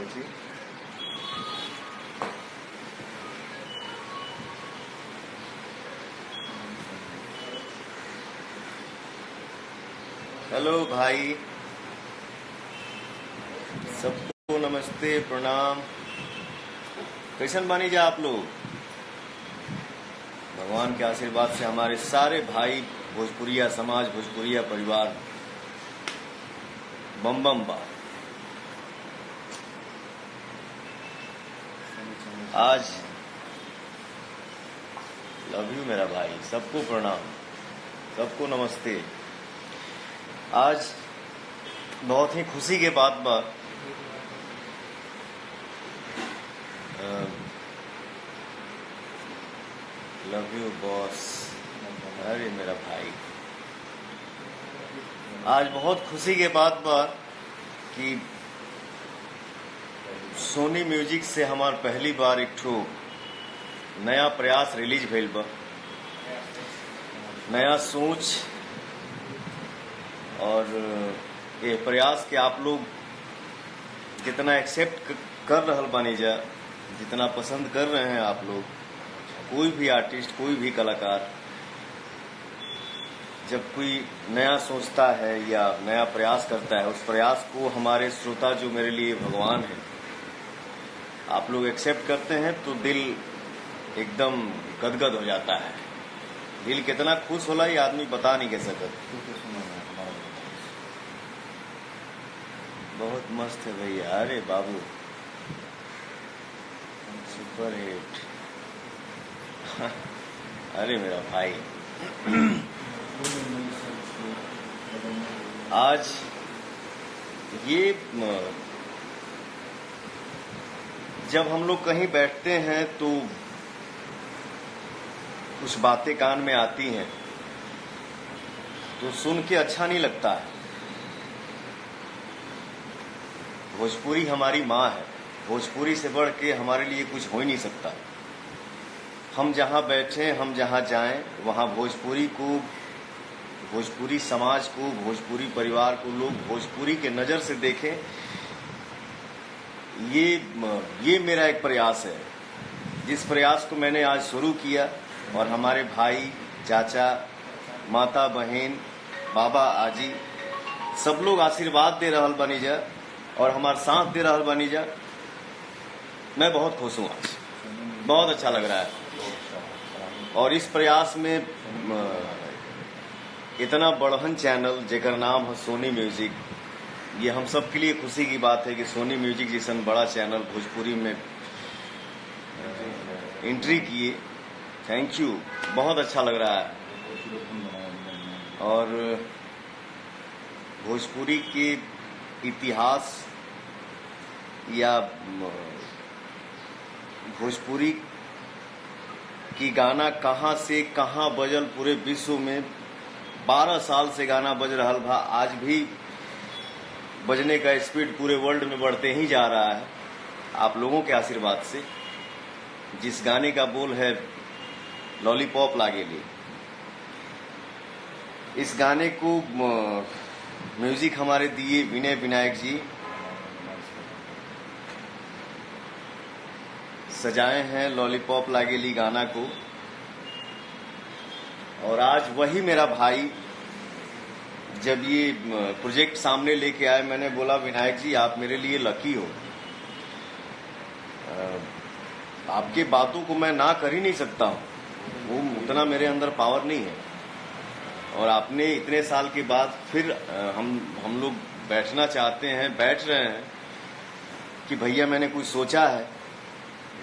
जी। Hello भाई, सबको नमस्ते प्रणाम। कैसन बानी जा आप लोग? भगवान के आशीर्वाद से हमारे सारे भाई भोजपुरिया समाज, भोजपुरिया परिवार बम बम बा। आज लव यू मेरा भाई, सबको प्रणाम, सबको नमस्ते। आज बहुत ही खुशी के बात बा। लव यू बॉस, अरे मेरा भाई, आज बहुत खुशी के बात बा कि सोनी म्यूजिक से हमार पहली बार एक ठो नया प्रयास रिलीज भइल बा। नया सोच और ये प्रयास के आप लोग जितना एक्सेप्ट कर रहल बानी जा, जितना पसंद कर रहे हैं आप लोग, कोई भी आर्टिस्ट, कोई भी कलाकार जब कोई नया सोचता है या नया प्रयास करता है, उस प्रयास को हमारे श्रोता जो मेरे लिए भगवान है, आप लोग एक्सेप्ट करते हैं तो दिल एकदम गदगद हो जाता है। दिल कितना खुश होला ये आदमी बता नहीं कह सकता। बहुत मस्त है भैया, अरे बाबू सुपर हिट। अरे मेरा भाई, आज ये जब हम लोग कहीं बैठते हैं तो कुछ बातें कान में आती हैं तो सुन के अच्छा नहीं लगता है। भोजपुरी हमारी माँ है, भोजपुरी से बढ़ के हमारे लिए कुछ हो ही नहीं सकता। हम जहाँ बैठे, हम जहाँ जाएं, वहाँ भोजपुरी को, भोजपुरी समाज को, भोजपुरी परिवार को लोग भोजपुरी के नज़र से देखें। ये मेरा एक प्रयास है, जिस प्रयास को मैंने आज शुरू किया और हमारे भाई, चाचा, माता, बहन, बाबा, आजी सब लोग आशीर्वाद दे रहल बनी जा और हमारे साथ दे रहल बनी जा। मैं बहुत खुश हूँ, आज बहुत अच्छा लग रहा है। और इस प्रयास में इतना बड़हन चैनल जेकर नाम है सोनी म्यूजिक, ये हम सब के लिए खुशी की बात है कि सोनी म्यूजिक जैसा बड़ा चैनल भोजपुरी में एंट्री किए। थैंक यू, बहुत अच्छा लग रहा है। और भोजपुरी के इतिहास या भोजपुरी की गाना कहाँ से कहाँ बजल, पूरे विश्व में 12 साल से गाना बज रहा भा, आज भी बजने का स्पीड पूरे वर्ल्ड में बढ़ते ही जा रहा है आप लोगों के आशीर्वाद से। जिस गाने का बोल है लॉलीपॉप लागेली, इस गाने को म्यूजिक हमारे दिए विनय विनायक जी, सजाए हैं लॉलीपॉप लागेली गाना को। और आज वही मेरा भाई जब ये प्रोजेक्ट सामने लेके आए, मैंने बोला विनायक जी आप मेरे लिए लकी हो, आपके बातों को मैं ना कर ही नहीं सकता हूँ, वो उतना मेरे अंदर पावर नहीं है। और आपने इतने साल के बाद फिर हम लोग बैठना चाहते हैं, बैठ रहे हैं कि भैया मैंने कुछ सोचा है।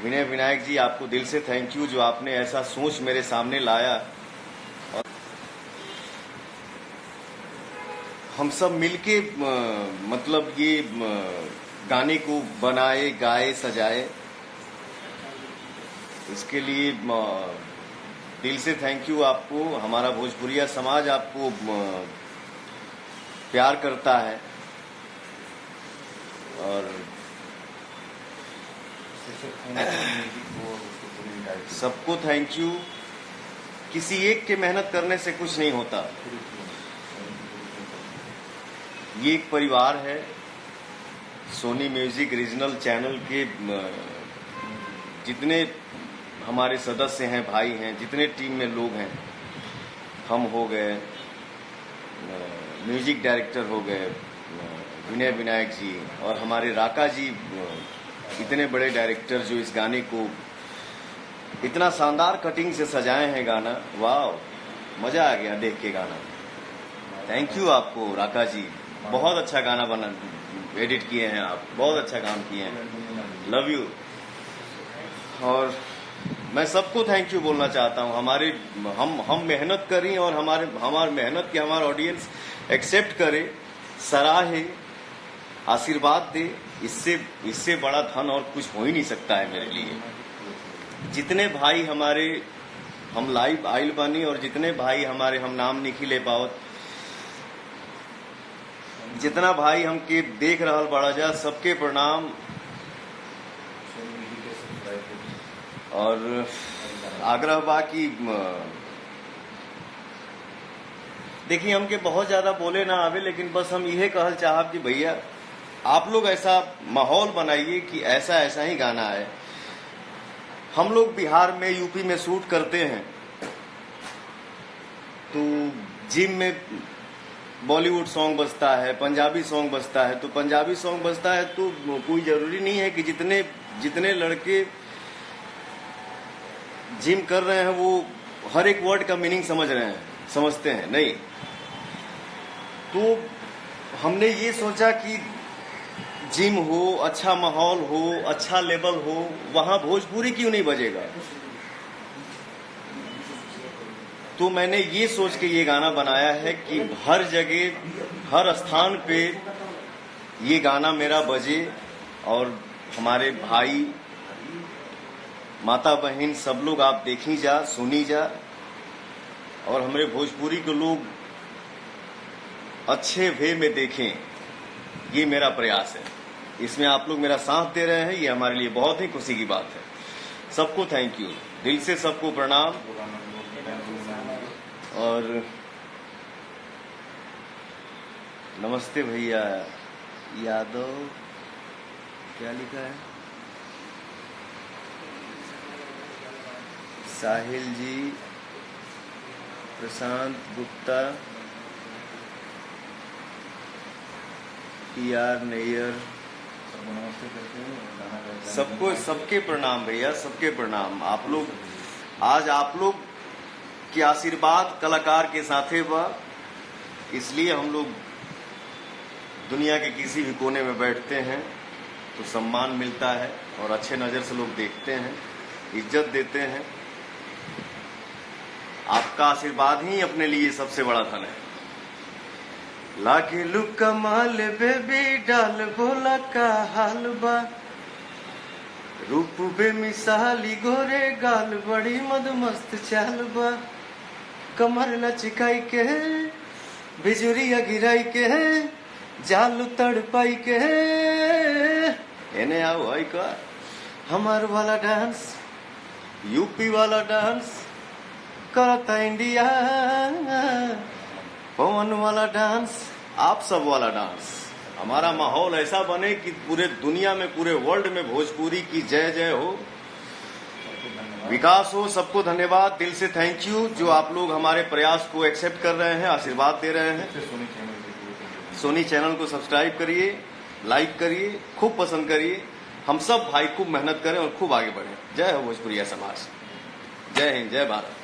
विनय विनायक जी आपको दिल से थैंक यू जो आपने ऐसा सोच मेरे सामने लाया। और हम सब मिलके मतलब ये गाने को बनाए, गाए, सजाए, इसके लिए दिल से थैंक यू आपको। हमारा भोजपुरिया समाज आपको प्यार करता है और सबको थैंक यू। किसी एक के मेहनत करने से कुछ नहीं होता, ये एक परिवार है। सोनी म्यूजिक रीजनल चैनल के जितने हमारे सदस्य हैं, भाई हैं, जितने टीम में लोग हैं, हम हो गए, म्यूजिक डायरेक्टर हो गए विनय विनायक जी, और हमारे राका जी, इतने बड़े डायरेक्टर जो इस गाने को इतना शानदार कटिंग से सजाए हैं गाना। वाह, मजा आ गया देख के गाना। थैंक यू आपको राका जी, बहुत अच्छा गाना बना एडिट किए हैं आप, बहुत अच्छा काम किए हैं, लव यू। और मैं सबको थैंक यू बोलना चाहता हूं। हम मेहनत करें और हमारे मेहनत के हमारा ऑडियंस एक्सेप्ट करे, सराहे, आशीर्वाद दे, इससे बड़ा धन और कुछ हो ही नहीं सकता है मेरे लिए। जितने भाई हमारे हम लाइव आइल बानी और जितने भाई हमारे हम नाम नहीं ले पाओ, जितना भाई हमके देख रहल बड़ा जा, सबके प्रणाम। और आग्रह बा कि देखिए हमके बहुत ज्यादा बोले ना आवे, लेकिन बस हम यह कहल चाहब कि भैया आप लोग ऐसा माहौल बनाइए कि ऐसा ही गाना है। हम लोग बिहार में, यूपी में शूट करते हैं तो जिम में बॉलीवुड सॉन्ग बजता है, पंजाबी सॉन्ग बजता है, तो पंजाबी सॉन्ग बजता है तो कोई जरूरी नहीं है कि जितने लड़के जिम कर रहे हैं वो हर एक वर्ड का मीनिंग समझते हैं, नहीं। तो हमने ये सोचा कि जिम हो, अच्छा माहौल हो, अच्छा लेवल हो, वहां भोजपुरी क्यों नहीं बजेगा। तो मैंने ये सोच के ये गाना बनाया है कि हर जगह, हर स्थान पे ये गाना मेरा बजे और हमारे भाई, माता बहन सब लोग आप देखी जा, सुनी जा, और हमारे भोजपुरी के लोग अच्छे वे में देखें, ये मेरा प्रयास है। इसमें आप लोग मेरा साथ दे रहे हैं, ये हमारे लिए बहुत ही खुशी की बात है। सबको थैंक यू, दिल से सबको प्रणाम। और नमस्ते भैया यादव, क्या लिखा है, साहिल जी, प्रशांत गुप्ता, PR नैयर, सबको सबके प्रणाम भैया, सबके प्रणाम। आप लोग आज आप लोग के आशीर्वाद कलाकार के साथे बा, इसलिए हम लोग दुनिया के किसी भी कोने में बैठते हैं तो सम्मान मिलता है और अच्छे नजर से लोग देखते हैं, इज्जत देते हैं। आपका आशीर्वाद ही अपने लिए सबसे बड़ा धन है। लागे लुक कमाल बेबी डाल बोला का हाल बा, रूप बेमिसाली गोरे गाल बड़ी मदमस्त चाल बा, कमर लचकाई के बिजुरिया गिराई के जाल तड़पाई के एने आओ आई का हमार वाला डांस, यूपी वाला डांस करता इंडिया, पवन वाला डांस, आप सब वाला डांस। हमारा माहौल ऐसा बने कि पूरे दुनिया में, पूरे वर्ल्ड में भोजपुरी की जय जय हो, विकास हो। सबको धन्यवाद, दिल से थैंक यू जो आप लोग हमारे प्रयास को एक्सेप्ट कर रहे हैं, आशीर्वाद दे रहे हैं। सोनी चैनल को सब्सक्राइब करिए, लाइक करिए, खूब पसंद करिए। हम सब भाई खूब मेहनत करें और खूब आगे बढ़ें। जय हो भोजपुरिया समाज, जय हिंद, जय भारत।